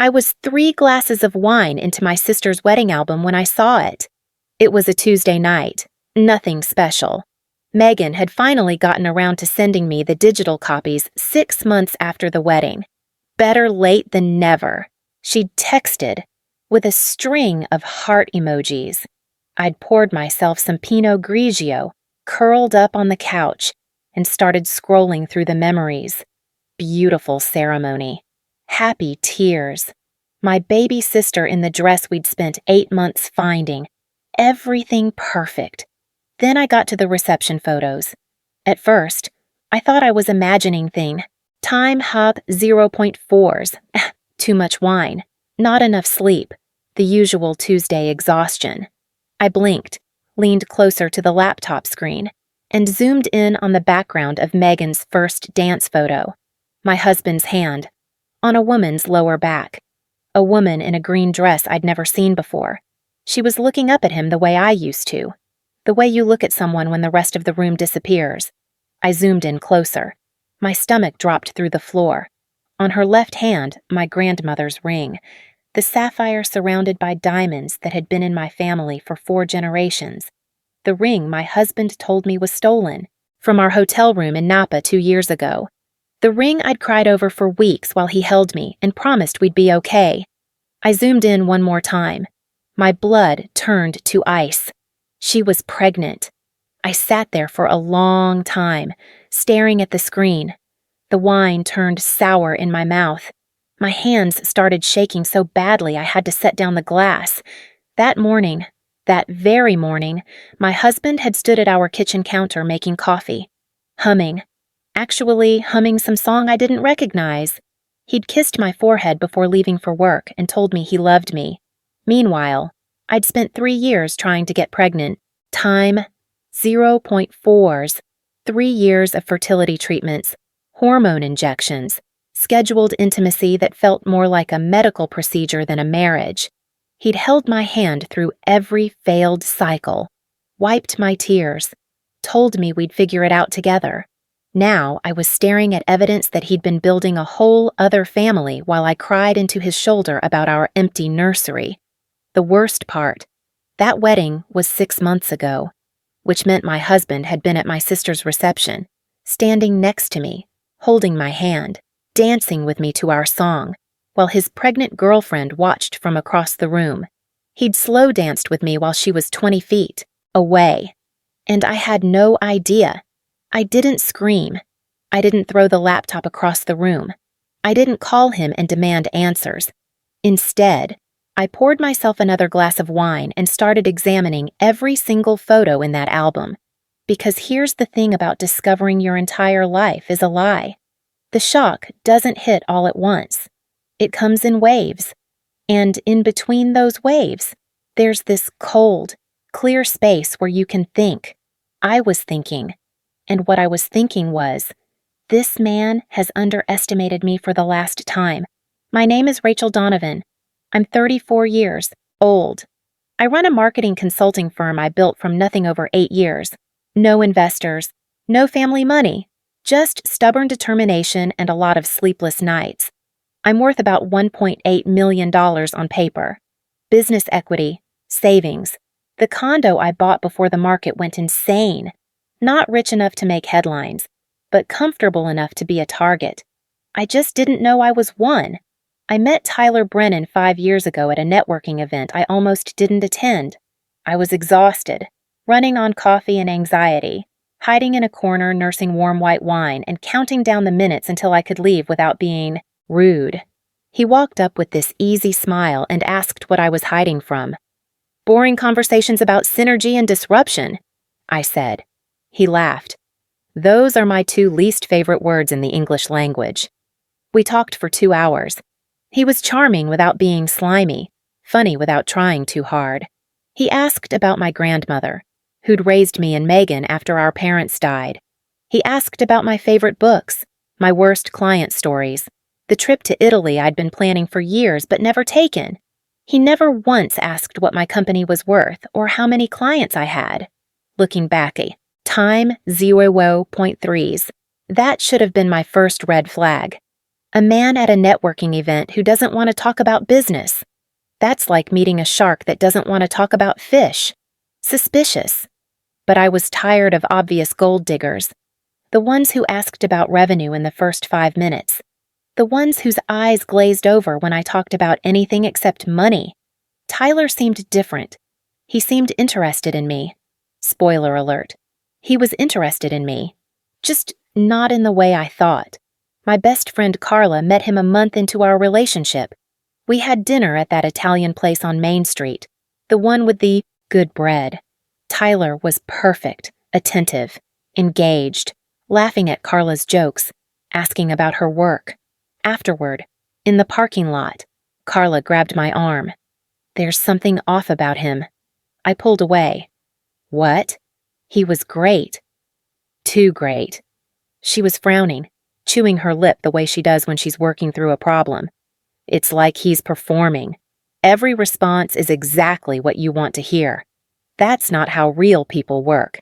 I was 3 glasses of wine into my sister's wedding album when I saw it. It was a Tuesday night. Nothing special. Megan had finally gotten around to sending me the digital copies 6 months after the wedding. Better late than never. She'd texted with a string of heart emojis. I'd poured myself some Pinot Grigio, curled up on the couch, and started scrolling through the memories. Beautiful ceremony. Happy tears. My baby sister in the dress we'd spent 8 months finding. Everything perfect. Then I got to the reception photos. At first, I thought I was imagining things. Time hop 0.4s. Too much wine. Not enough sleep. The usual Tuesday exhaustion. I blinked, leaned closer to the laptop screen, and zoomed in on the background of Megan's first dance photo. My husband's hand, on a woman's lower back. A woman in a green dress I'd never seen before. She was looking up at him the way I used to. The way you look at someone when the rest of the room disappears. I zoomed in closer. My stomach dropped through the floor. On her left hand, my grandmother's ring. The sapphire surrounded by diamonds that had been in my family for 4 generations. The ring my husband told me was stolen from our hotel room in Napa 2 years ago. The ring I'd cried over for weeks while he held me and promised we'd be okay. I zoomed in one more time. My blood turned to ice. She was pregnant. I sat there for a long time, staring at the screen. The wine turned sour in my mouth. My hands started shaking so badly I had to set down the glass. That morning, that very morning, my husband had stood at our kitchen counter making coffee. Humming. Actually, humming some song I didn't recognize. He'd kissed my forehead before leaving for work and told me he loved me. Meanwhile, I'd spent 3 years trying to get pregnant. Time, 0.4s, 3 years of fertility treatments, hormone injections, scheduled intimacy that felt more like a medical procedure than a marriage. He'd held my hand through every failed cycle, wiped my tears, told me we'd figure it out together. Now I was staring at evidence that he'd been building a whole other family while I cried into his shoulder about our empty nursery. The worst part, that wedding was 6 months ago, which meant my husband had been at my sister's reception, standing next to me, holding my hand, dancing with me to our song, while his pregnant girlfriend watched from across the room. He'd slow danced with me while she was 20 feet away, and I had no idea. I didn't scream. I didn't throw the laptop across the room. I didn't call him and demand answers. Instead, I poured myself another glass of wine and started examining every single photo in that album. Because here's the thing about discovering your entire life is a lie. The shock doesn't hit all at once. It comes in waves. And in between those waves, there's this cold, clear space where you can think. I was thinking. And what I was thinking was, this man has underestimated me for the last time. My name is Rachel Donovan. I'm 34 years old. I run a marketing consulting firm I built from nothing over 8 years. No investors, no family money, just stubborn determination and a lot of sleepless nights. I'm worth about $1.8 million on paper. Business equity, savings. The condo I bought before the market went insane. Not rich enough to make headlines, but comfortable enough to be a target. I just didn't know I was one. I met Tyler Brennan 5 years ago at a networking event I almost didn't attend. I was exhausted, running on coffee and anxiety, hiding in a corner nursing warm white wine and counting down the minutes until I could leave without being rude. He walked up with this easy smile and asked what I was hiding from. Boring conversations about synergy and disruption, I said. He laughed. Those are my 2 least favorite words in the English language. We talked for 2 hours. He was charming without being slimy, funny without trying too hard. He asked about my grandmother, who'd raised me and Megan after our parents died. He asked about my favorite books, my worst client stories, the trip to Italy I'd been planning for years but never taken. He never once asked what my company was worth or how many clients I had. Looking back, time 0.3s. That should have been my first red flag. A man at a networking event who doesn't want to talk about business. That's like meeting a shark that doesn't want to talk about fish. Suspicious. But I was tired of obvious gold diggers. The ones who asked about revenue in the first 5 minutes. The ones whose eyes glazed over when I talked about anything except money. Tyler seemed different. He seemed interested in me. Spoiler alert. He was interested in me. Just not in the way I thought. My best friend Carla met him a month into our relationship. We had dinner at that Italian place on Main Street, the one with the good bread. Tyler was perfect, attentive, engaged, laughing at Carla's jokes, asking about her work. Afterward, in the parking lot, Carla grabbed my arm. There's something off about him. I pulled away. What? He was great. Too great. She was frowning, chewing her lip the way she does when she's working through a problem. It's like he's performing. Every response is exactly what you want to hear. That's not how real people work.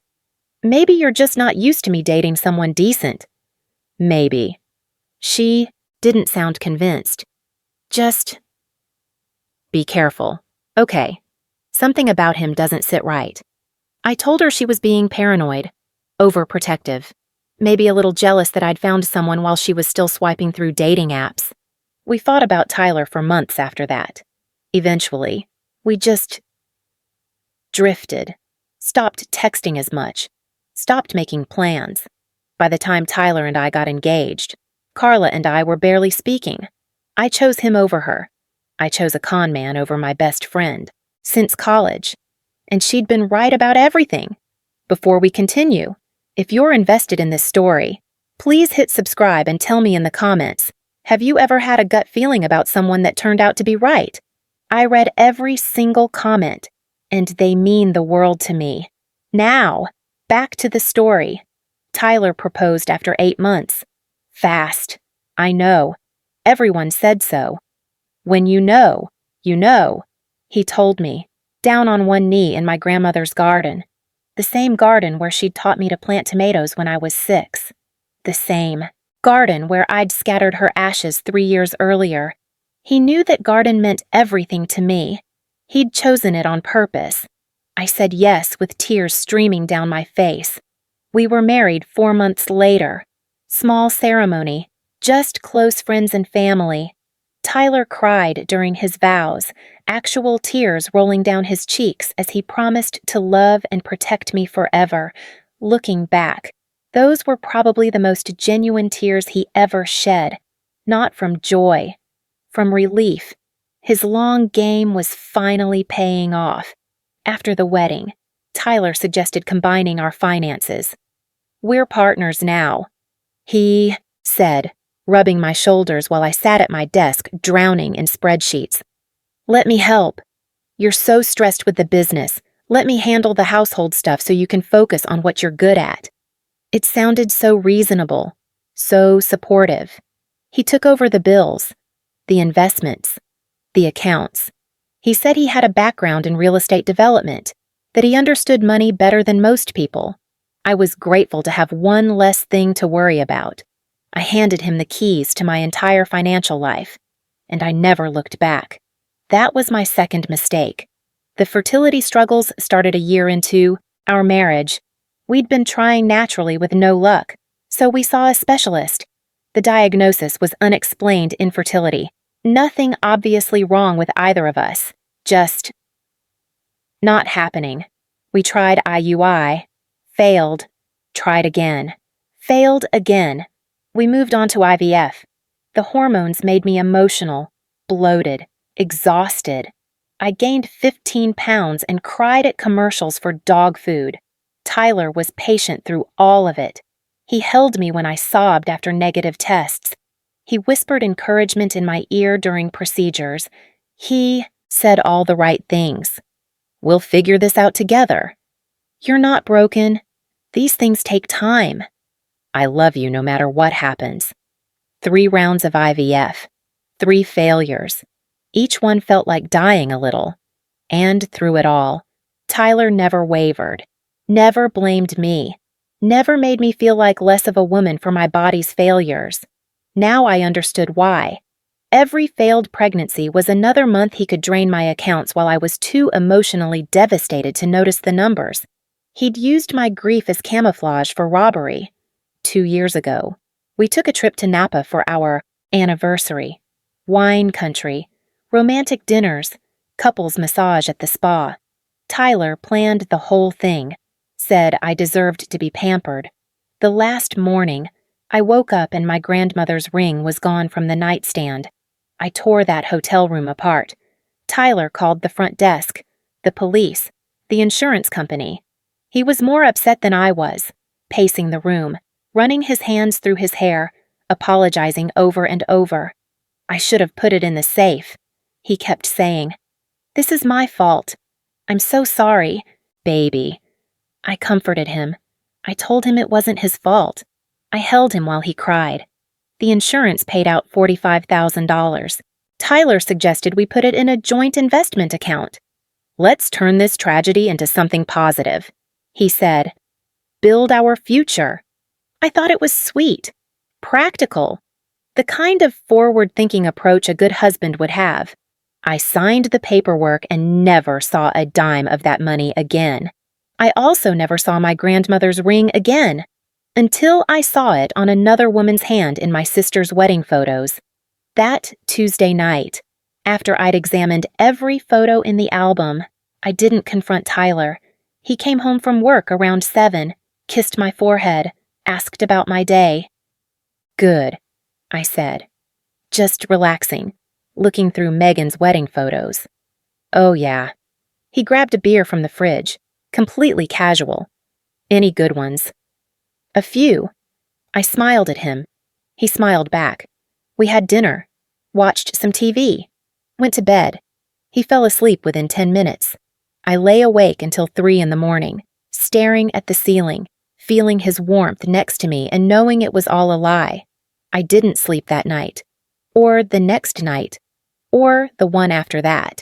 Maybe you're just not used to me dating someone decent. Maybe. She didn't sound convinced. Just be careful. Okay. Something about him doesn't sit right. I told her she was being paranoid, overprotective, maybe a little jealous that I'd found someone while she was still swiping through dating apps. We thought about Tyler for months after that. Eventually, we just drifted, stopped texting as much, stopped making plans. By the time Tyler and I got engaged, Carla and I were barely speaking. I chose him over her. I chose a con man over my best friend, since college. And she'd been right about everything. Before we continue, if you're invested in this story, please hit subscribe and tell me in the comments, have you ever had a gut feeling about someone that turned out to be right? I read every single comment, and they mean the world to me. Now, back to the story. Tyler proposed after 8 months. Fast. I know. Everyone said so. When you know, he told me, down on one knee in my grandmother's garden. The same garden where she'd taught me to plant tomatoes when I was 6. The same garden where I'd scattered her ashes 3 years earlier. He knew that garden meant everything to me. He'd chosen it on purpose. I said yes with tears streaming down my face. We were married 4 months later. Small ceremony, just close friends and family. Tyler cried during his vows, actual tears rolling down his cheeks as he promised to love and protect me forever. Looking back, those were probably the most genuine tears he ever shed, not from joy, from relief. His long game was finally paying off. After the wedding, Tyler suggested combining our finances. We're partners now, he said, rubbing my shoulders while I sat at my desk drowning in spreadsheets. Let me help. You're so stressed with the business. Let me handle the household stuff so you can focus on what you're good at. It sounded so reasonable, so supportive. He took over the bills, the investments, the accounts. He said he had a background in real estate development, that he understood money better than most people. I was grateful to have one less thing to worry about. I handed him the keys to my entire financial life, and I never looked back. That was my second mistake. The fertility struggles started a year into our marriage. We'd been trying naturally with no luck, so we saw a specialist. The diagnosis was unexplained infertility. Nothing obviously wrong with either of us. Just not happening. We tried IUI. Failed. Tried again. Failed again. We moved on to IVF. The hormones made me emotional, bloated, exhausted. I gained 15 pounds and cried at commercials for dog food. Tyler was patient through all of it. He held me when I sobbed after negative tests. He whispered encouragement in my ear during procedures. He said all the right things. We'll figure this out together. You're not broken. These things take time. I love you no matter what happens. 3 rounds of IVF. 3 failures. Each one felt like dying a little. And through it all, Tyler never wavered. Never blamed me. Never made me feel like less of a woman for my body's failures. Now I understood why. Every failed pregnancy was another month he could drain my accounts while I was too emotionally devastated to notice the numbers. He'd used my grief as camouflage for robbery. 2 years ago, we took a trip to Napa for our anniversary. Wine country, romantic dinners, couples massage at the spa. Tyler planned the whole thing, said I deserved to be pampered. The last morning, I woke up and my grandmother's ring was gone from the nightstand. I tore that hotel room apart. Tyler called the front desk, the police, the insurance company. He was more upset than I was, pacing the room, running his hands through his hair, apologizing over and over. I should have put it in the safe, he kept saying. This is my fault. I'm so sorry, baby. I comforted him. I told him it wasn't his fault. I held him while he cried. The insurance paid out $45,000. Tyler suggested we put it in a joint investment account. Let's turn this tragedy into something positive, he said. Build our future. I thought it was sweet, practical, the kind of forward-thinking approach a good husband would have. I signed the paperwork and never saw a dime of that money again. I also never saw my grandmother's ring again, until I saw it on another woman's hand in my sister's wedding photos. That Tuesday night, after I'd examined every photo in the album, I didn't confront Tyler. He came home from work around 7, kissed my forehead, asked about my day. Good, I said. Just relaxing, looking through Megan's wedding photos. Oh yeah. He grabbed a beer from the fridge, completely casual. Any good ones? A few. I smiled at him. He smiled back. We had dinner, watched some TV, went to bed. He fell asleep within 10 minutes. I lay awake until 3 in the morning, staring at the ceiling, feeling his warmth next to me and knowing it was all a lie. I didn't sleep that night, or the next night, or the one after that.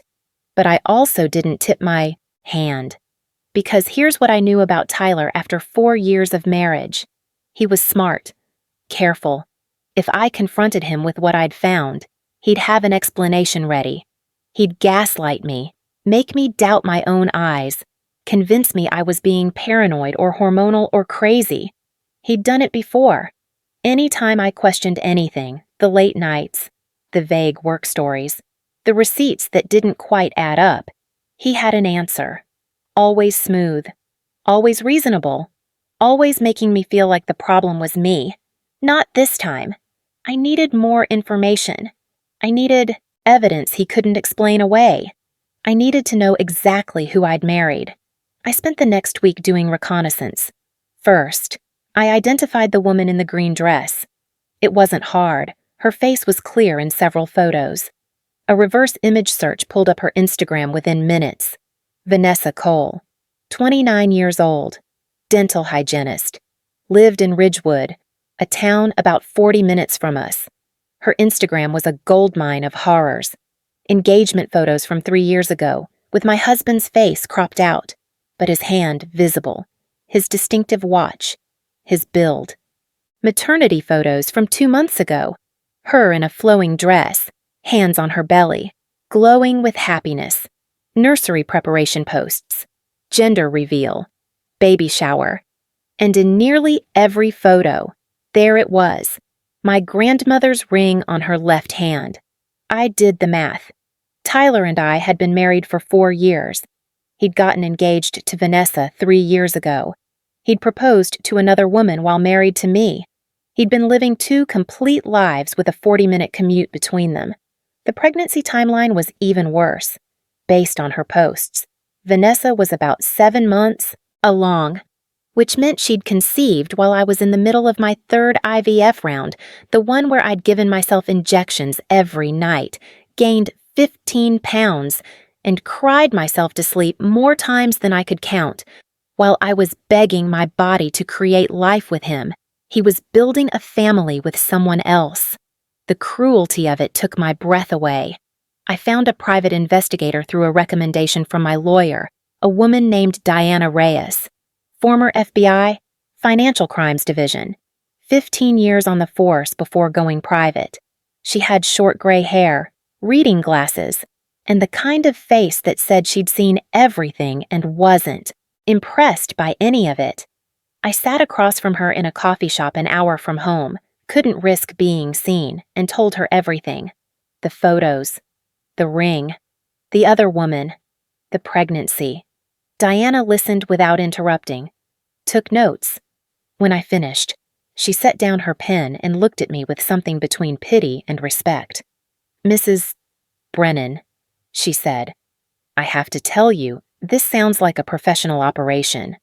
But I also didn't tip my hand. Because here's what I knew about Tyler after 4 years of marriage. He was smart, careful. If I confronted him with what I'd found, he'd have an explanation ready. He'd gaslight me, make me doubt my own eyes, convince me I was being paranoid or hormonal or crazy. He'd done it before. Anytime I questioned anything, the late nights, the vague work stories, the receipts that didn't quite add up, he had an answer. Always smooth, always reasonable, always making me feel like the problem was me. Not this time. I needed more information. I needed evidence he couldn't explain away. I needed to know exactly who I'd married. I spent the next week doing reconnaissance. First, I identified the woman in the green dress. It wasn't hard. Her face was clear in several photos. A reverse image search pulled up her Instagram within minutes. Vanessa Cole, 29 years old, dental hygienist, lived in Ridgewood, a town about 40 minutes from us. Her Instagram was a goldmine of horrors. Engagement photos from 3 years ago, with my husband's face cropped out, but his hand visible, his distinctive watch, his build. Maternity photos from 2 months ago, her in a flowing dress, hands on her belly, glowing with happiness. Nursery preparation posts, gender reveal, baby shower, and in nearly every photo, there it was, my grandmother's ring on her left hand. I did the math. Tyler and I had been married for 4 years. He'd gotten engaged to Vanessa 3 years ago. He'd proposed to another woman while married to me. He'd been living 2 complete lives with a 40-minute commute between them. The pregnancy timeline was even worse. Based on her posts, Vanessa was about 7 months along, which meant she'd conceived while I was in the middle of my 3rd IVF round, the one where I'd given myself injections every night, gained 15 pounds, and cried myself to sleep more times than I could count, while I was begging my body to create life with him. He was building a family with someone else. The cruelty of it took my breath away. I found a private investigator through a recommendation from my lawyer, a woman named Diana Reyes, former FBI, Financial Crimes Division, 15 years on the force before going private. She had short gray hair, reading glasses, and the kind of face that said she'd seen everything and wasn't impressed by any of it. I sat across from her in a coffee shop an hour from home, couldn't risk being seen, and told her everything. The photos, the ring, the other woman, the pregnancy. Diana listened without interrupting, took notes. When I finished, she set down her pen and looked at me with something between pity and respect. "Mrs. Brennan," she said, "I have to tell you, this sounds like a professional operation.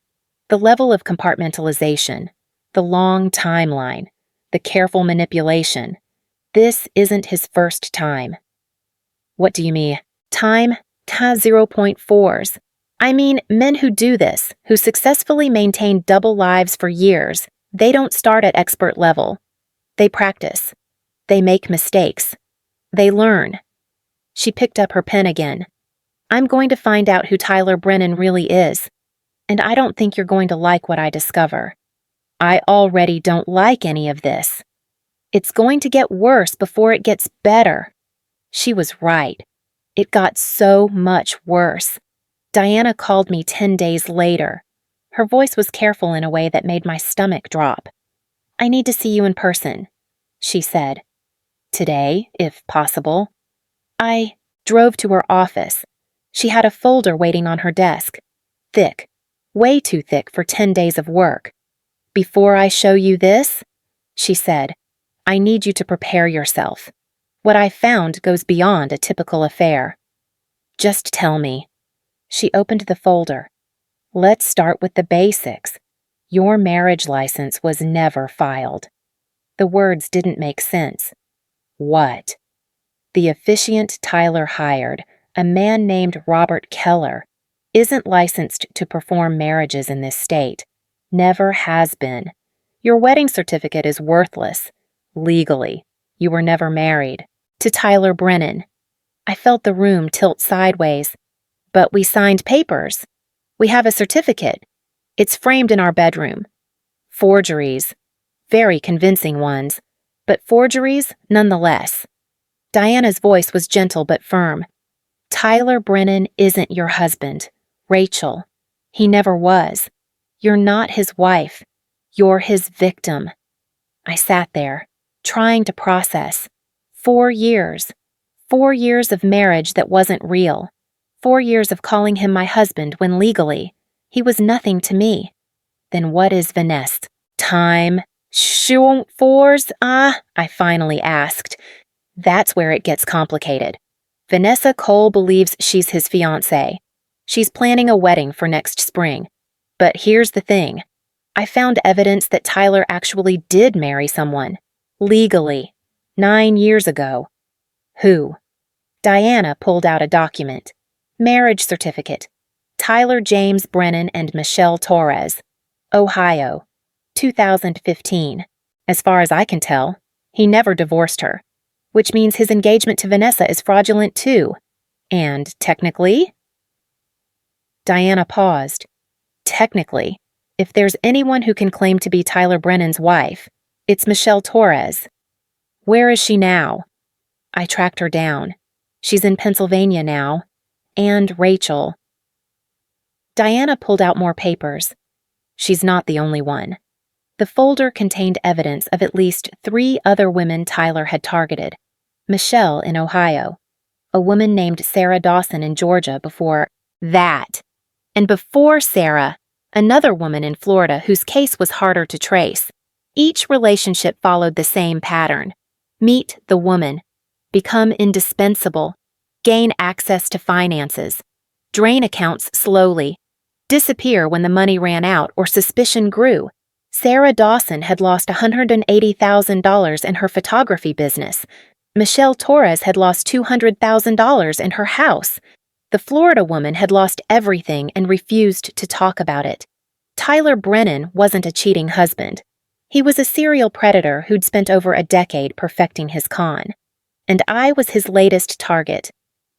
The level of compartmentalization, the long timeline, the careful manipulation. This isn't his first time." "What do you mean? Time? 0.4s. I mean, men who do this, who successfully maintain double lives for years, they don't start at expert level. They practice. They make mistakes. They learn." She picked up her pen again. "I'm going to find out who Tyler Brennan really is. And I don't think you're going to like what I discover. I already don't like any of this. It's going to get worse before it gets better." She was right. It got so much worse. Diana called me 10 days later. Her voice was careful in a way that made my stomach drop. "I need to see you in person," she said. "Today, if possible." I drove to her office. She had a folder waiting on her desk. Thick, way too thick for 10 days of work. "Before I show you this," she said, "I need you to prepare yourself. What I found goes beyond a typical affair. Just tell me." She opened the folder. "Let's start with the basics. Your marriage license was never filed." The words didn't make sense. "What?" "The officiant Tyler hired, a man named Robert Keller, isn't licensed to perform marriages in this state. Never has been. Your wedding certificate is worthless. Legally, you were never married. To Tyler Brennan." I felt the room tilt sideways. "But we signed papers. We have a certificate. It's framed in our bedroom. Forgeries. Very convincing ones, but forgeries nonetheless." Diana's voice was gentle but firm. "Tyler Brennan isn't your husband, Rachel. He never was. You're not his wife. You're his victim." I sat there, trying to process. 4 years. 4 years of marriage that wasn't real. 4 years of calling him my husband when legally he was nothing to me. Then what is Vanessa? Time? Fours? I finally asked. That's where it gets complicated. Vanessa Cole believes she's his fiancée. She's planning a wedding for next spring. But here's the thing. I found evidence that Tyler actually did marry someone. Legally. 9 years ago. Who? Diana pulled out a document. Marriage certificate. Tyler James Brennan and Michelle Torres. Ohio. 2015. As far as I can tell, he never divorced her, which means his engagement to Vanessa is fraudulent too. And technically? Diana paused. Technically, if there's anyone who can claim to be Tyler Brennan's wife, it's Michelle Torres. Where is she now? I tracked her down. She's in Pennsylvania now. And Rachel. Diana pulled out more papers. She's not the only one. The folder contained evidence of at least 3 other women Tyler had targeted. Michelle in Ohio, a woman named Sarah Dawson in Georgia before that, and before Sarah, another woman in Florida whose case was harder to trace. Each relationship followed the same pattern. Meet the woman, become indispensable, gain access to finances, drain accounts slowly, disappear when the money ran out or suspicion grew. Sarah Dawson had lost $180,000 in her photography business. Michelle Torres had lost $200,000 in her house. The Florida woman had lost everything and refused to talk about it. Tyler Brennan wasn't a cheating husband. He was a serial predator who'd spent over a decade perfecting his con. And I was his latest target.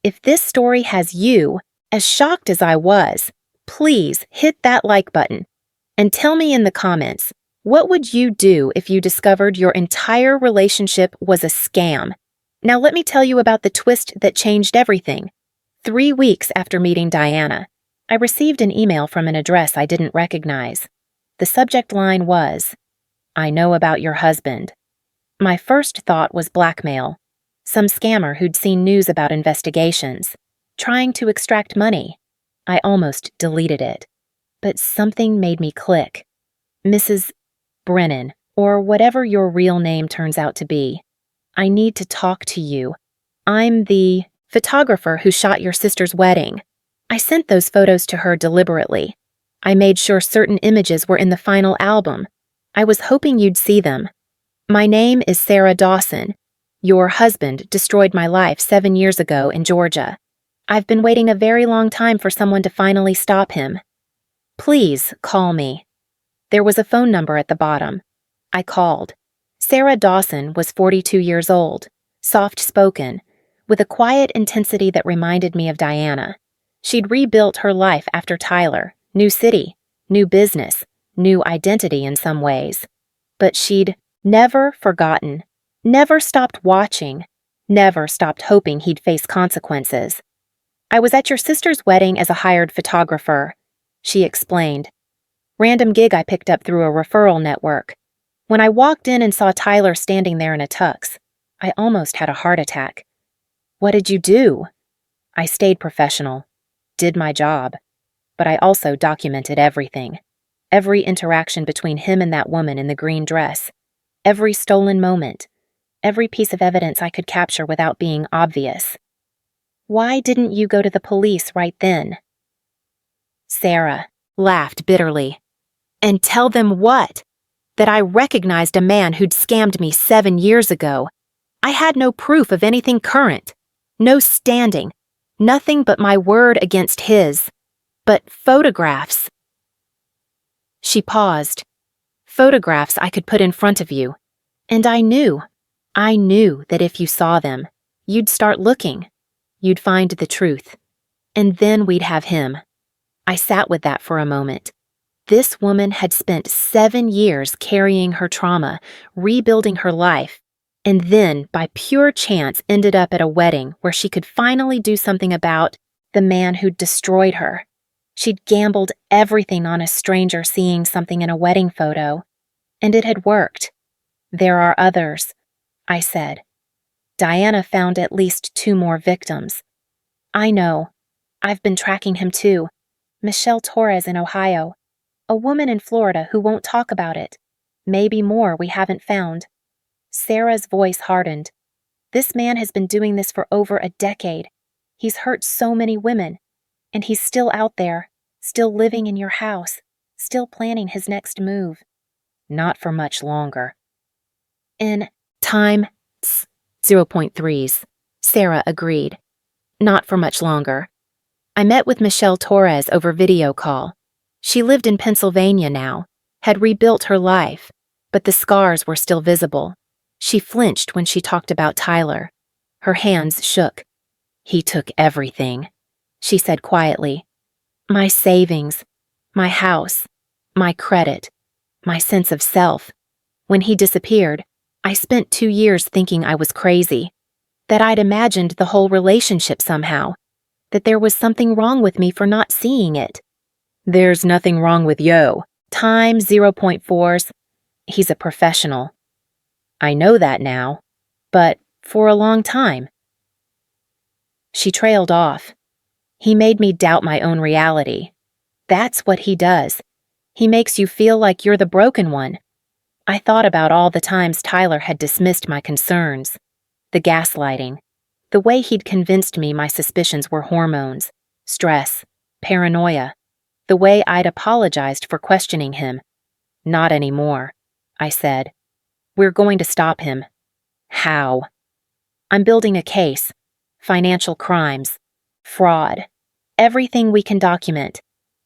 If this story has you, as shocked as I was, please hit that like button. And tell me in the comments, What would you do if you discovered your entire relationship was a scam? Now let me tell you about the twist that changed everything. 3 weeks after meeting Diana, I received an email from an address I didn't recognize. The subject line was, "I know about your husband." My first thought was blackmail. Some scammer who'd seen news about investigations, trying to extract money. I almost deleted it. But something made me click. "Mrs. Brennan, or whatever your real name turns out to be, I need to talk to you. I'm the photographer who shot your sister's wedding." I sent those photos to her deliberately. I made sure certain images were in the final album. I was hoping you'd see them. "My name is Sarah Dawson. Your husband destroyed my life 7 years ago in Georgia. I've been waiting a very long time for someone to finally stop him. Please call me." There was a phone number at the bottom. I called. Sarah Dawson was 42 years old, soft-spoken, with a quiet intensity that reminded me of Diana. She'd rebuilt her life after Tyler, new city, new business, new identity in some ways. But she'd never forgotten, never stopped watching, never stopped hoping he'd face consequences. "I was at your sister's wedding as a hired photographer," she explained. "Random gig I picked up through a referral network. When I walked in and saw Tyler standing there in a tux, I almost had a heart attack." "What did you do?" "I stayed professional, did my job, but I also documented everything. Every interaction between him and that woman in the green dress, every stolen moment, every piece of evidence I could capture without being obvious." "Why didn't you go to the police right then?" Sarah laughed bitterly. "And tell them what? That I recognized a man who'd scammed me 7 years ago. I had no proof of anything current, no standing, nothing but my word against his. But photographs." She paused. "Photographs I could put in front of you. And I knew that if you saw them, you'd start looking. You'd find the truth. And then we'd have him." I sat with that for a moment. This woman had spent 7 years carrying her trauma, rebuilding her life, and then, by pure chance, ended up at a wedding where she could finally do something about the man who'd destroyed her. She'd gambled everything on a stranger seeing something in a wedding photo, and it had worked. "There are others," I said. "Diana found at least 2 more victims." "I know. I've been tracking him too. Michelle Torres in Ohio. A woman in Florida who won't talk about it. Maybe more we haven't found." Sarah's voice hardened. "This man has been doing this for over a decade. He's hurt so many women. And he's still out there, still living in your house, still planning his next move." "Not for much longer." "In time 0.3s, Sarah agreed. "Not for much longer." I met with Michelle Torres over video call. She lived in Pennsylvania now, had rebuilt her life, but the scars were still visible. She flinched when she talked about Tyler. Her hands shook. "He took everything," she said quietly. "My savings, my house, my credit, my sense of self. When he disappeared, I spent 2 years thinking I was crazy, that I'd imagined the whole relationship somehow, that there was something wrong with me for not seeing it." "There's nothing wrong with Yo. Time 0.4s. He's a professional." "I know that now, but for a long time." She trailed off. "He made me doubt my own reality. That's what he does. He makes you feel like you're the broken one." I thought about all the times Tyler had dismissed my concerns. The gaslighting. The way he'd convinced me my suspicions were hormones, stress, paranoia. The way I'd apologized for questioning him. "Not anymore," I said. "We're going to stop him." "How?" "I'm building a case. Financial crimes. Fraud. Everything we can document.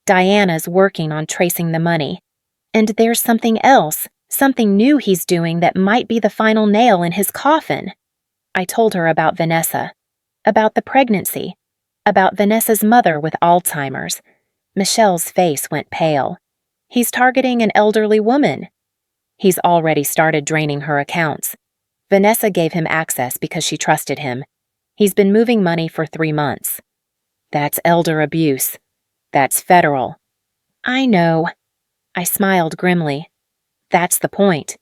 Diana's working on tracing the money. And there's something else, something new he's doing that might be the final nail in his coffin." I told her about Vanessa, about the pregnancy, about Vanessa's mother with Alzheimer's. Michelle's face went pale. "He's targeting an elderly woman." He's already started draining her accounts. Vanessa gave him access because she trusted him. He's been moving money for 3 months. That's elder abuse. That's federal. I know. I smiled grimly. That's the point.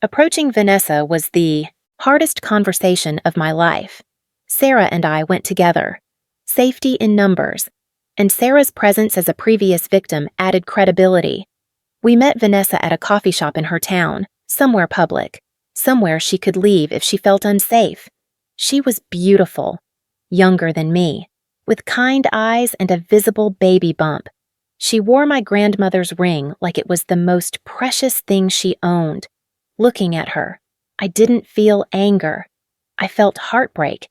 Approaching Vanessa was the hardest conversation of my life. Sarah and I went together. Safety in numbers. And Sarah's presence as a previous victim added credibility. We met Vanessa at a coffee shop in her town, somewhere public, somewhere she could leave if she felt unsafe. She was beautiful, younger than me, with kind eyes and a visible baby bump. She wore my grandmother's ring like it was the most precious thing she owned. Looking at her, I didn't feel anger. I felt heartbreak.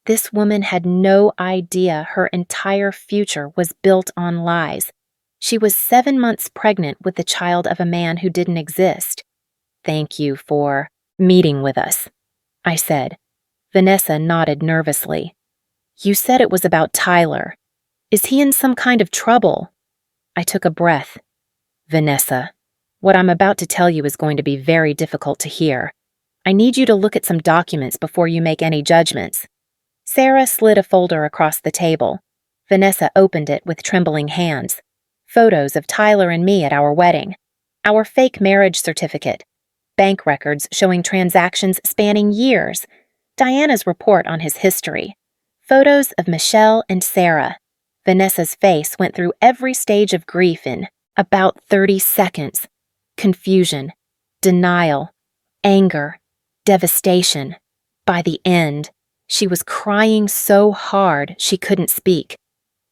This woman had no idea her entire future was built on lies. She was 7 months pregnant with the child of a man who didn't exist. Thank you for meeting with us, I said. Vanessa nodded nervously. You said it was about Tyler. Is he in some kind of trouble? I took a breath. Vanessa, what I'm about to tell you is going to be very difficult to hear. I need you to look at some documents before you make any judgments. Sarah slid a folder across the table. Vanessa opened it with trembling hands. Photos of Tyler and me at our wedding. Our fake marriage certificate. Bank records showing transactions spanning years. Diana's report on his history. Photos of Michelle and Sarah. Vanessa's face went through every stage of grief in about 30 seconds. Confusion, denial, anger, devastation. By the end, she was crying so hard she couldn't speak.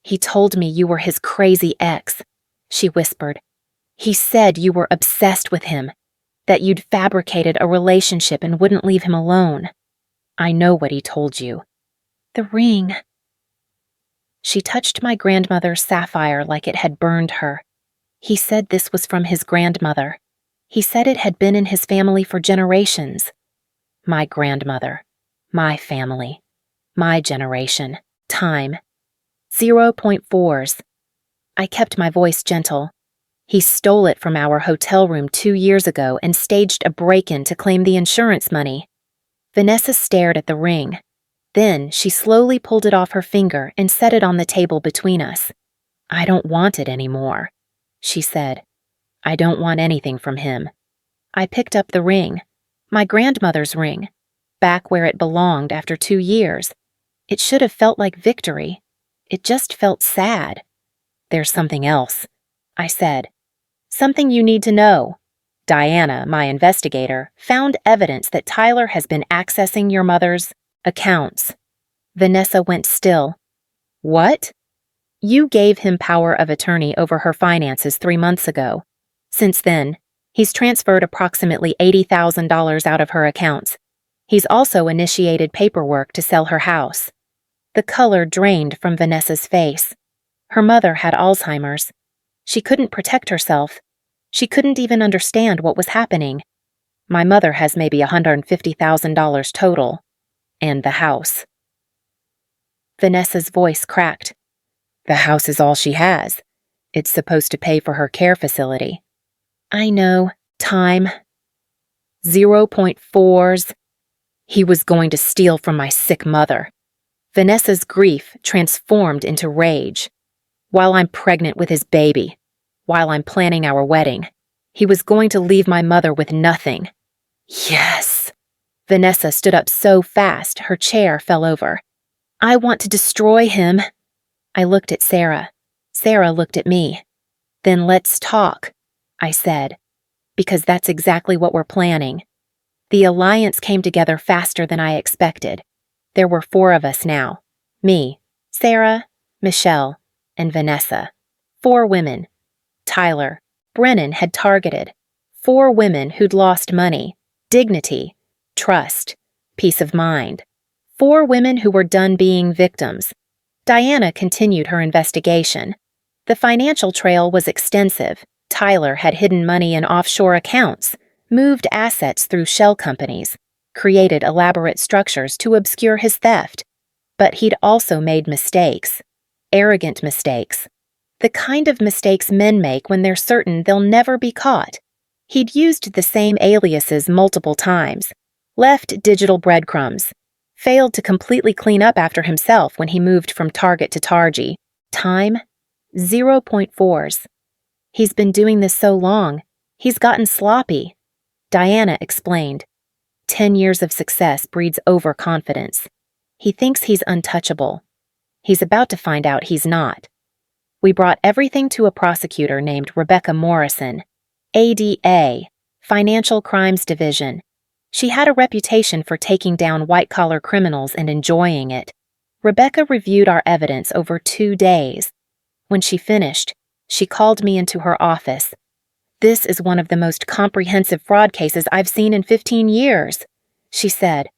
He told me you were his crazy ex, she whispered. He said you were obsessed with him, that you'd fabricated a relationship and wouldn't leave him alone. I know what he told you. The ring. She touched my grandmother's sapphire like it had burned her. He said this was from his grandmother. He said it had been in his family for generations. My grandmother. My family. My generation. Time. 0.4s. I kept my voice gentle. He stole it from our hotel room 2 years ago and staged a break-in to claim the insurance money. Vanessa stared at the ring. Then she slowly pulled it off her finger and set it on the table between us. I don't want it anymore, she said. I don't want anything from him. I picked up the ring, my grandmother's ring, back where it belonged after 2 years. It should have felt like victory. It just felt sad. There's something else, I said. Something you need to know. Diana, my investigator, found evidence that Tyler has been accessing your mother's accounts. Vanessa went still. What? You gave him power of attorney over her finances 3 months ago. Since then, he's transferred approximately $80,000 out of her accounts. He's also initiated paperwork to sell her house. The color drained from Vanessa's face. Her mother had Alzheimer's. She couldn't protect herself. She couldn't even understand what was happening. My mother has maybe $150,000 total. And the house. Vanessa's voice cracked. The house is all she has. It's supposed to pay for her care facility. I know. Time. 0.4s. He was going to steal from my sick mother. Vanessa's grief transformed into rage. While I'm pregnant with his baby, while I'm planning our wedding, he was going to leave my mother with nothing. Yes. Vanessa stood up so fast her chair fell over. I want to destroy him. I looked at Sarah. Sarah looked at me. Then let's talk, I said, because that's exactly what we're planning. The alliance came together faster than I expected. There were 4 of us now. Me, Sarah, Michelle, and Vanessa. 4 women. Tyler, Brennan had targeted. 4 women who'd lost money, dignity, trust, peace of mind. 4 women who were done being victims. Diana continued her investigation. The financial trail was extensive. Tyler had hidden money in offshore accounts, moved assets through shell companies, created elaborate structures to obscure his theft. But he'd also made mistakes. Arrogant mistakes. The kind of mistakes men make when they're certain they'll never be caught. He'd used the same aliases multiple times, left digital breadcrumbs, failed to completely clean up after himself when he moved from Target to Targi. Time? 0.4s. He's been doing this so long, he's gotten sloppy. Diana explained. 10 years of success breeds overconfidence. He thinks he's untouchable. He's about to find out he's not. We brought everything to a prosecutor named Rebecca Morrison, ADA, Financial Crimes Division. She had a reputation for taking down white-collar criminals and enjoying it. Rebecca reviewed our evidence over 2 days. When she finished, she called me into her office. "This is one of the most comprehensive fraud cases I've seen in 15 years, she said.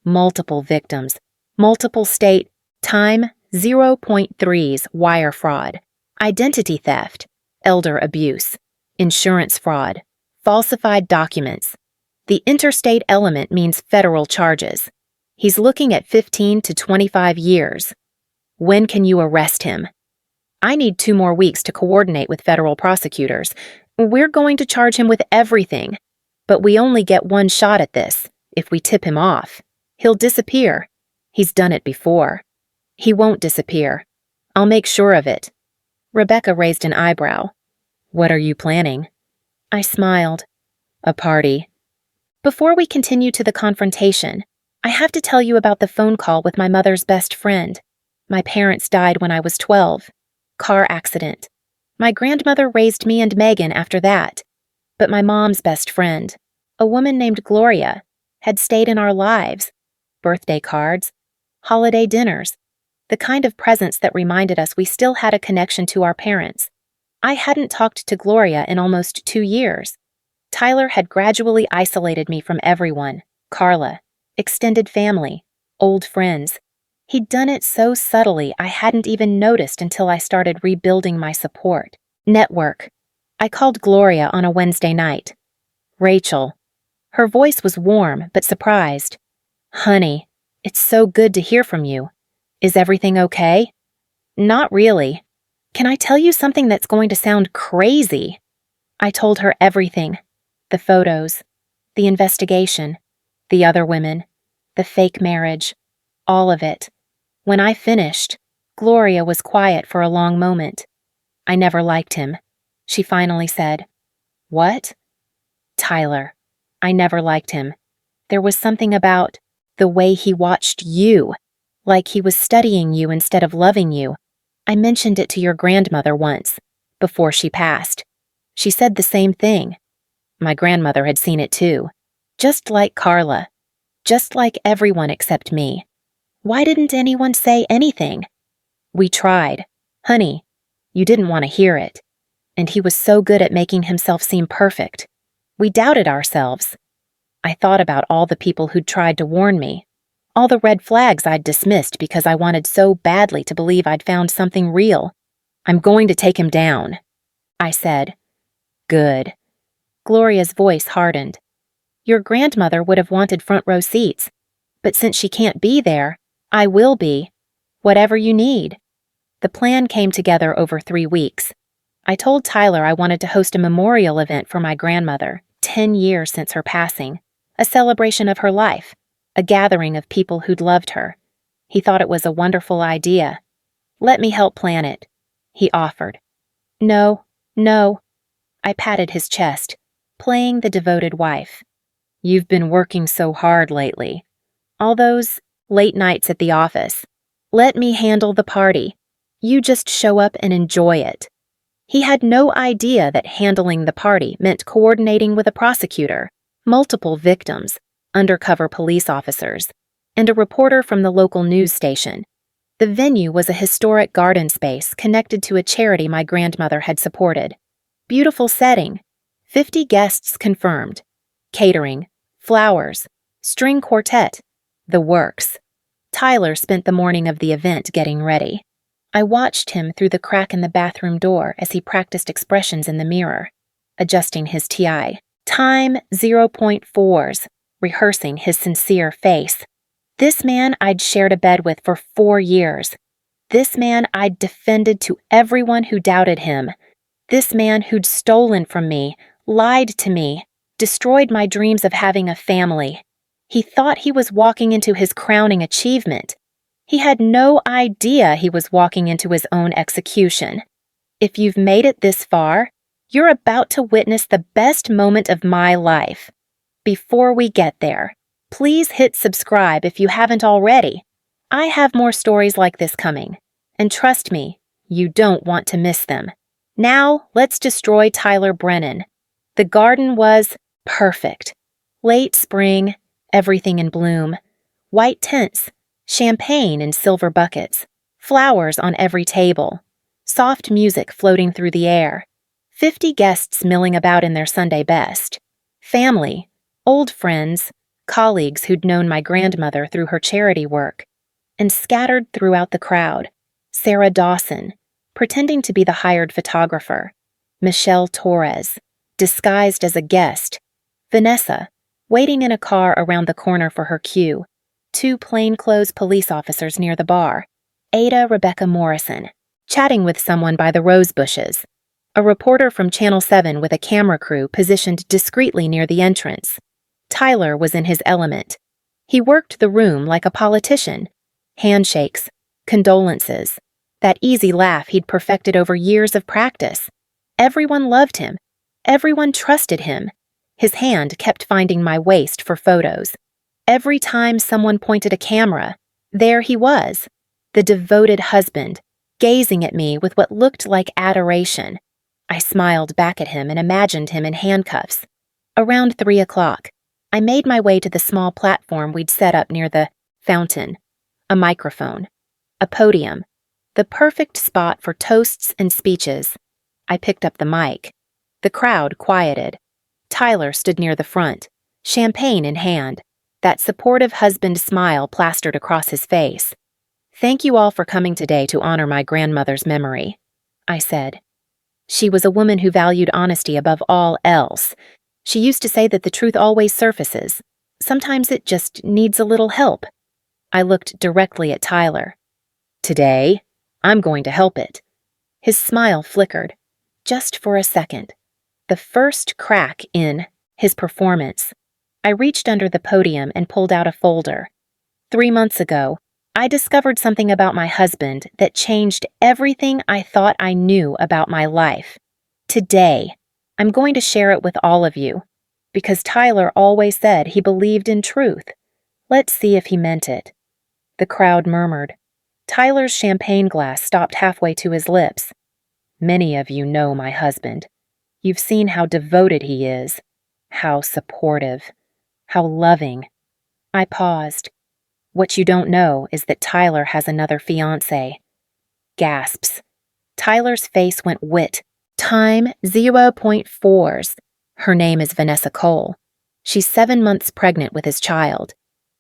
Multiple victims, multiple state, time 0.3s wire fraud, identity theft, elder abuse, insurance fraud, falsified documents. The interstate element means federal charges. He's looking at 15 to 25 years. When can you arrest him? I need 2 more weeks to coordinate with federal prosecutors. We're going to charge him with everything, but we only get 1 shot at this. If we tip him off, he'll disappear. He's done it before. He won't disappear. I'll make sure of it." Rebecca raised an eyebrow. "What are you planning?" I smiled. "A party." Before we continue to the confrontation, I have to tell you about the phone call with my mother's best friend. My parents died when I was 12. Car accident. My grandmother raised me and Megan after that. But my mom's best friend, a woman named Gloria, had stayed in our lives. Birthday cards, holiday dinners, the kind of presents that reminded us we still had a connection to our parents. I hadn't talked to Gloria in almost 2 years. Tyler had gradually isolated me from everyone, Carla, extended family, old friends. He'd done it so subtly I hadn't even noticed until I started rebuilding my support network. I called Gloria on a Wednesday night. "Rachel." Her voice was warm but surprised. "Honey, it's so good to hear from you. Is everything okay?" "Not really. Can I tell you something that's going to sound crazy?" I told her everything. The photos, the investigation, the other women, the fake marriage, all of it. When I finished, Gloria was quiet for a long moment. "I never liked him," she finally said. "What?" "Tyler. I never liked him. There was something about the way he watched you, like he was studying you instead of loving you. I mentioned it to your grandmother once, before she passed. She said the same thing. My grandmother had seen it too. Just like Carla. Just like everyone except me. Why didn't anyone say anything? We tried. Honey, you didn't want to hear it. And he was so good at making himself seem perfect. We doubted ourselves. I thought about all the people who'd tried to warn me. All the red flags I'd dismissed because I wanted so badly to believe I'd found something real. "I'm going to take him down," I said. "Good." Gloria's voice hardened. "Your grandmother would have wanted front row seats. But since she can't be there, I will be. Whatever you need." The plan came together over 3 weeks. I told Tyler I wanted to host a memorial event for my grandmother, 10 years since her passing, a celebration of her life, a gathering of people who'd loved her. He thought it was a wonderful idea. "Let me help plan it," he offered. No. I patted his chest, playing the devoted wife. "You've been working so hard lately. All those late nights at the office. Let me handle the party. You just show up and enjoy it." He had no idea that handling the party meant coordinating with a prosecutor, multiple victims, undercover police officers, and a reporter from the local news station. The venue was a historic garden space connected to a charity my grandmother had supported. Beautiful setting. 50 guests confirmed. Catering, flowers, string quartet, the works. Tyler spent the morning of the event getting ready. I watched him through the crack in the bathroom door as he practiced expressions in the mirror, adjusting his TI. Time 0.4s, rehearsing his sincere face. This man I'd shared a bed with for 4 years. This man I'd defended to everyone who doubted him. This man who'd stolen from me, lied to me, destroyed my dreams of having a family. He thought he was walking into his crowning achievement. He had no idea he was walking into his own execution. If you've made it this far, you're about to witness the best moment of my life. Before we get there, please hit subscribe if you haven't already. I have more stories like this coming, and trust me, you don't want to miss them. Now, let's destroy Tyler Brennan. The garden was perfect. Late spring, everything in bloom. White tents, champagne in silver buckets, flowers on every table, soft music floating through the air, 50 guests milling about in their Sunday best, family, old friends, colleagues who'd known my grandmother through her charity work, and scattered throughout the crowd, Sarah Dawson, pretending to be the hired photographer, Michelle Torres, disguised as a guest, Vanessa, waiting in a car around the corner for her cue, 2 plainclothes police officers near the bar, Ada Rebecca Morrison, chatting with someone by the rose bushes, a reporter from Channel 7 with a camera crew positioned discreetly near the entrance. Tyler was in his element. He worked the room like a politician. Handshakes, condolences, that easy laugh he'd perfected over years of practice. Everyone loved him. Everyone trusted him. His hand kept finding my waist for photos. Every time someone pointed a camera, there he was, the devoted husband, gazing at me with what looked like adoration. I smiled back at him and imagined him in handcuffs. Around 3 o'clock, I made my way to the small platform we'd set up near the fountain. A microphone, a podium, the perfect spot for toasts and speeches. I picked up the mic. The crowd quieted. Tyler stood near the front, champagne in hand, that supportive husband smile plastered across his face. "Thank you all for coming today to honor my grandmother's memory," I said. She was a woman who valued honesty above all else. She used to say that the truth always surfaces. Sometimes it just needs a little help. I looked directly at Tyler. "Today, I'm going to help it." His smile flickered, just for a second. The first crack in his performance. I reached under the podium and pulled out a folder. 3 months ago, I discovered something about my husband that changed everything I thought I knew about my life. Today, I'm going to share it with all of you, because Tyler always said he believed in truth. Let's see if he meant it. The crowd murmured. Tyler's champagne glass stopped halfway to his lips. "Many of you know my husband. You've seen how devoted he is, how supportive, how loving." I paused. "What you don't know is that Tyler has another fiancée." Gasps. Tyler's face went white. Time 0.4s. Her name is Vanessa Cole. She's 7 months pregnant with his child,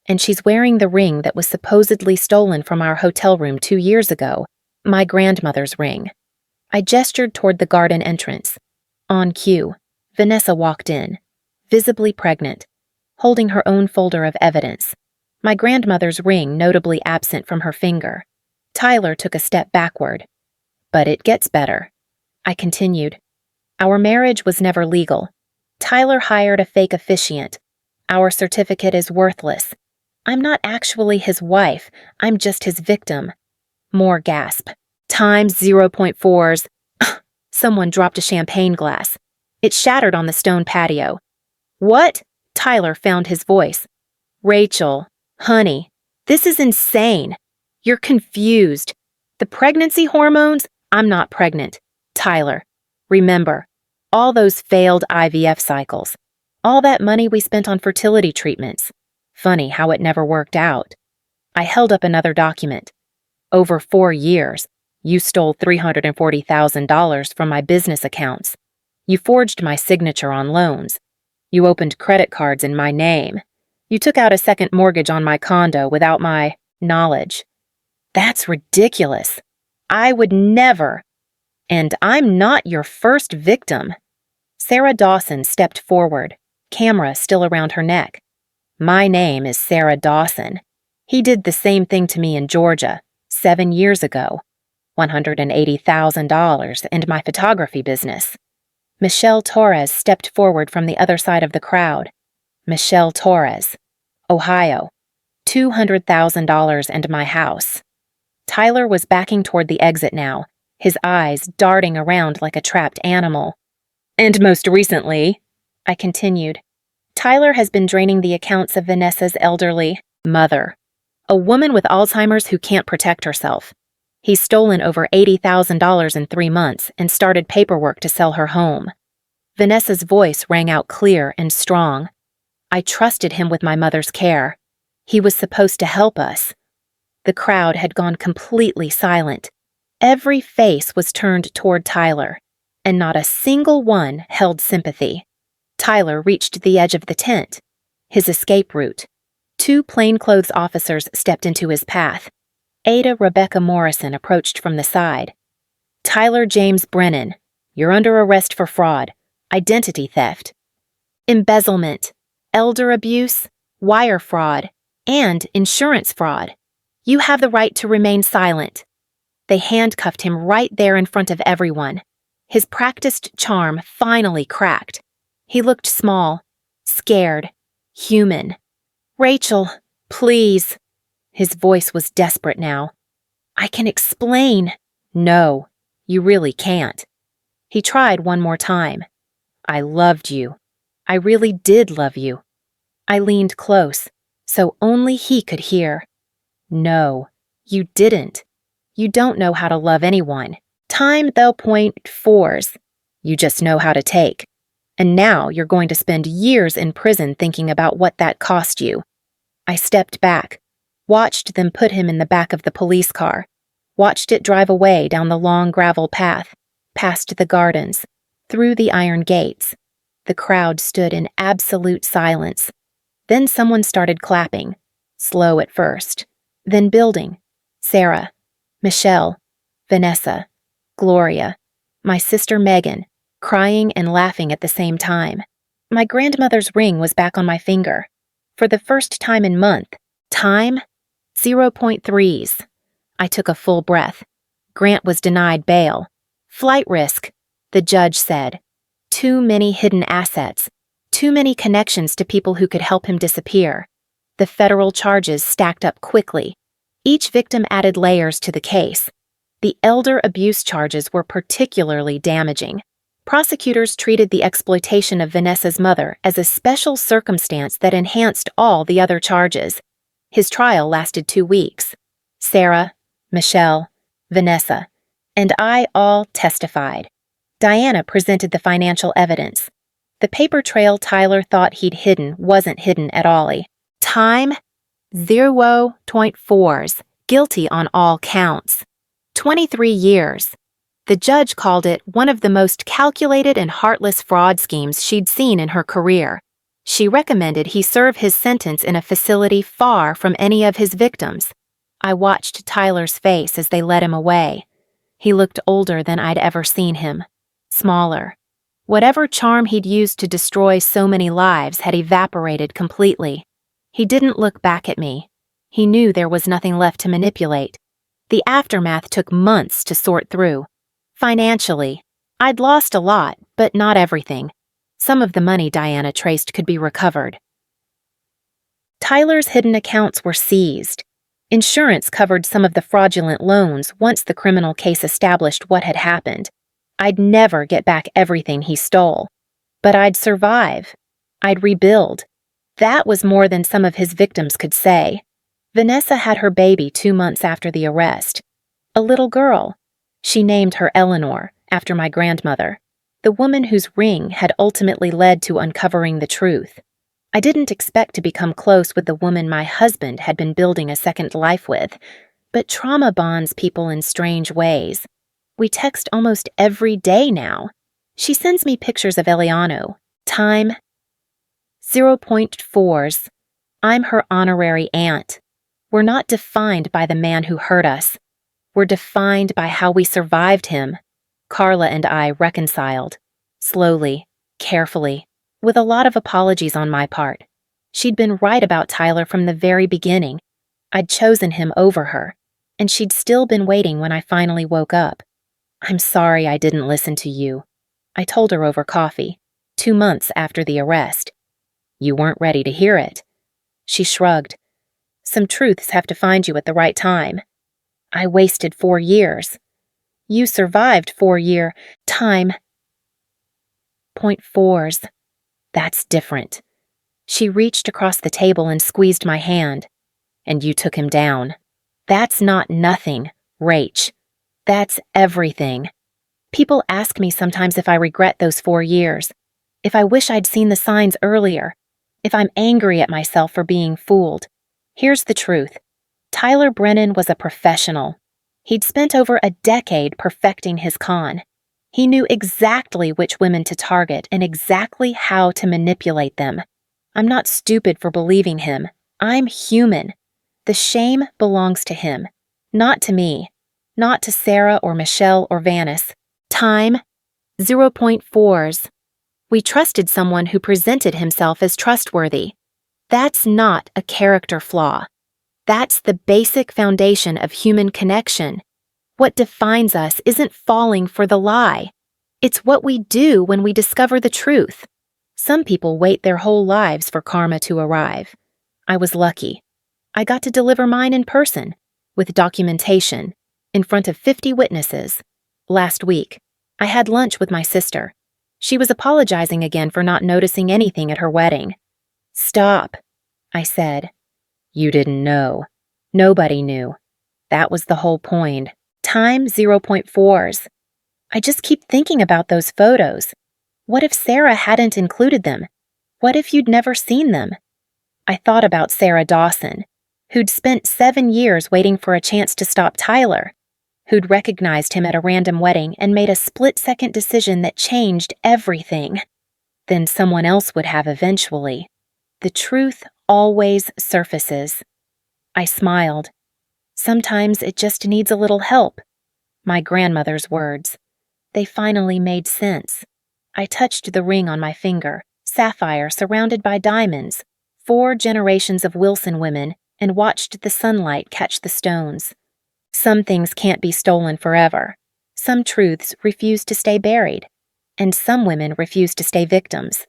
and she's wearing the ring that was supposedly stolen from our hotel room 2 years ago, my grandmother's ring. I gestured toward the garden entrance. On cue, Vanessa walked in, visibly pregnant, holding her own folder of evidence, my grandmother's ring notably absent from her finger. Tyler took a step backward. "But it gets better," I continued. "Our marriage was never legal. Tyler hired a fake officiant. Our certificate is worthless. I'm not actually his wife, I'm just his victim." More gasp. Time 0.4s. Someone dropped a champagne glass. It shattered on the stone patio. "What?" Tyler found his voice. "Rachel, honey, this is insane. You're confused. The pregnancy hormones? I'm not pregnant. Tyler, remember, all those failed IVF cycles, all that money we spent on fertility treatments. Funny how it never worked out." I held up another document. "Over 4 years, you stole $340,000 from my business accounts. You forged my signature on loans. You opened credit cards in my name. You took out a second mortgage on my condo without my knowledge. That's ridiculous. I would never. And I'm not your first victim." Sarah Dawson stepped forward, camera still around her neck. "My name is Sarah Dawson. He did the same thing to me in Georgia 7 years ago. $180,000 and my photography business." Michelle Torres stepped forward from the other side of the crowd. Michelle Torres, Ohio. $200,000 and my house. Tyler was backing toward the exit now, his eyes darting around like a trapped animal. And most recently, I continued, Tyler has been draining the accounts of Vanessa's elderly mother, a woman with Alzheimer's who can't protect herself. He's stolen over $80,000 in 3 months and started paperwork to sell her home. Vanessa's voice rang out clear and strong. I trusted him with my mother's care. He was supposed to help us. The crowd had gone completely silent. Every face was turned toward Tyler, and not a single one held sympathy. Tyler reached the edge of the tent, his escape route. 2 plainclothes officers stepped into his path. Ada Rebecca Morrison approached from the side. Tyler James Brennan, you're under arrest for fraud, identity theft, embezzlement, elder abuse, wire fraud, and insurance fraud. You have the right to remain silent. They handcuffed him right there in front of everyone. His practiced charm finally cracked. He looked small, scared, human. Rachel, please. His voice was desperate now. I can explain. No, you really can't. He tried one more time. I loved you. I really did love you. I leaned close, so only he could hear. No, you didn't. You don't know how to love anyone. Time they'll point fours. You just know how to take. And now you're going to spend years in prison thinking about what that cost you. I stepped back, watched them put him in the back of the police car, watched it drive away down the long gravel path, past the gardens, through the iron gates. The crowd stood in absolute silence. Then someone started clapping, slow at first, then building. Sarah, Michelle, Vanessa, Gloria, my sister Megan, crying and laughing at the same time. My grandmother's ring was back on my finger. For the first time in months. Time? 0.3s. I took a full breath. Grant was denied bail. Flight risk, the judge said. Too many hidden assets. Too many connections to people who could help him disappear. The federal charges stacked up quickly. Each victim added layers to the case. The elder abuse charges were particularly damaging. Prosecutors treated the exploitation of Vanessa's mother as a special circumstance that enhanced all the other charges. His trial lasted 2 weeks. Sarah, Michelle, Vanessa, and I all testified. Diana presented the financial evidence. The paper trail Tyler thought he'd hidden wasn't hidden at all. Time? 0.4s. Guilty on all counts. 23 years. The judge called it one of the most calculated and heartless fraud schemes she'd seen in her career. She recommended he serve his sentence in a facility far from any of his victims. I watched Tyler's face as they led him away. He looked older than I'd ever seen him. Smaller. Whatever charm he'd used to destroy so many lives had evaporated completely. He didn't look back at me. He knew there was nothing left to manipulate. The aftermath took months to sort through. Financially, I'd lost a lot, but not everything. Some of the money Diana traced could be recovered. Tyler's hidden accounts were seized. Insurance covered some of the fraudulent loans once the criminal case established what had happened. I'd never get back everything he stole. But I'd survive. I'd rebuild. That was more than some of his victims could say. Vanessa had her baby 2 months after the arrest. A little girl. She named her Eleanor, after my grandmother, the woman whose ring had ultimately led to uncovering the truth. I didn't expect to become close with the woman my husband had been building a second life with, but trauma bonds people in strange ways. We text almost every day now. She sends me pictures of Eliano. Time? 0.4s. I'm her honorary aunt. We're not defined by the man who hurt us. We're defined by how we survived him. Carla and I reconciled. Slowly, carefully, with a lot of apologies on my part. She'd been right about Tyler from the very beginning. I'd chosen him over her, and she'd still been waiting when I finally woke up. I'm sorry I didn't listen to you. I told her over coffee, 2 months after the arrest. You weren't ready to hear it. She shrugged. Some truths have to find you at the right time. I wasted 4 years. You survived 4-year time. Point fours. That's different. She reached across the table and squeezed my hand. And you took him down. That's not nothing, Rach. That's everything. People ask me sometimes if I regret those 4 years, if I wish I'd seen the signs earlier, if I'm angry at myself for being fooled. Here's the truth. Tyler Brennan was a professional. He'd spent over a decade perfecting his con. He knew exactly which women to target and exactly how to manipulate them. I'm not stupid for believing him. I'm human. The shame belongs to him, not to me, not to Sarah or Michelle or Vanis. Time, 0.4s. We trusted someone who presented himself as trustworthy. That's not a character flaw. That's the basic foundation of human connection. What defines us isn't falling for the lie. It's what we do when we discover the truth. Some people wait their whole lives for karma to arrive. I was lucky. I got to deliver mine in person, with documentation, in front of 50 witnesses. Last week, I had lunch with my sister. She was apologizing again for not noticing anything at her wedding. Stop, I said. You didn't know. Nobody knew. That was the whole point. Time 0.4s. I just keep thinking about those photos. What if Sarah hadn't included them? What if you'd never seen them? I thought about Sarah Dawson, who'd spent 7 years waiting for a chance to stop Tyler, who'd recognized him at a random wedding and made a split-second decision that changed everything. Then someone else would have eventually. The truth always surfaces. I smiled. Sometimes it just needs a little help. My grandmother's words. They finally made sense. I touched the ring on my finger, sapphire surrounded by diamonds, 4 generations of Wilson women, and watched the sunlight catch the stones. Some things can't be stolen forever. Some truths refuse to stay buried. And some women refuse to stay victims.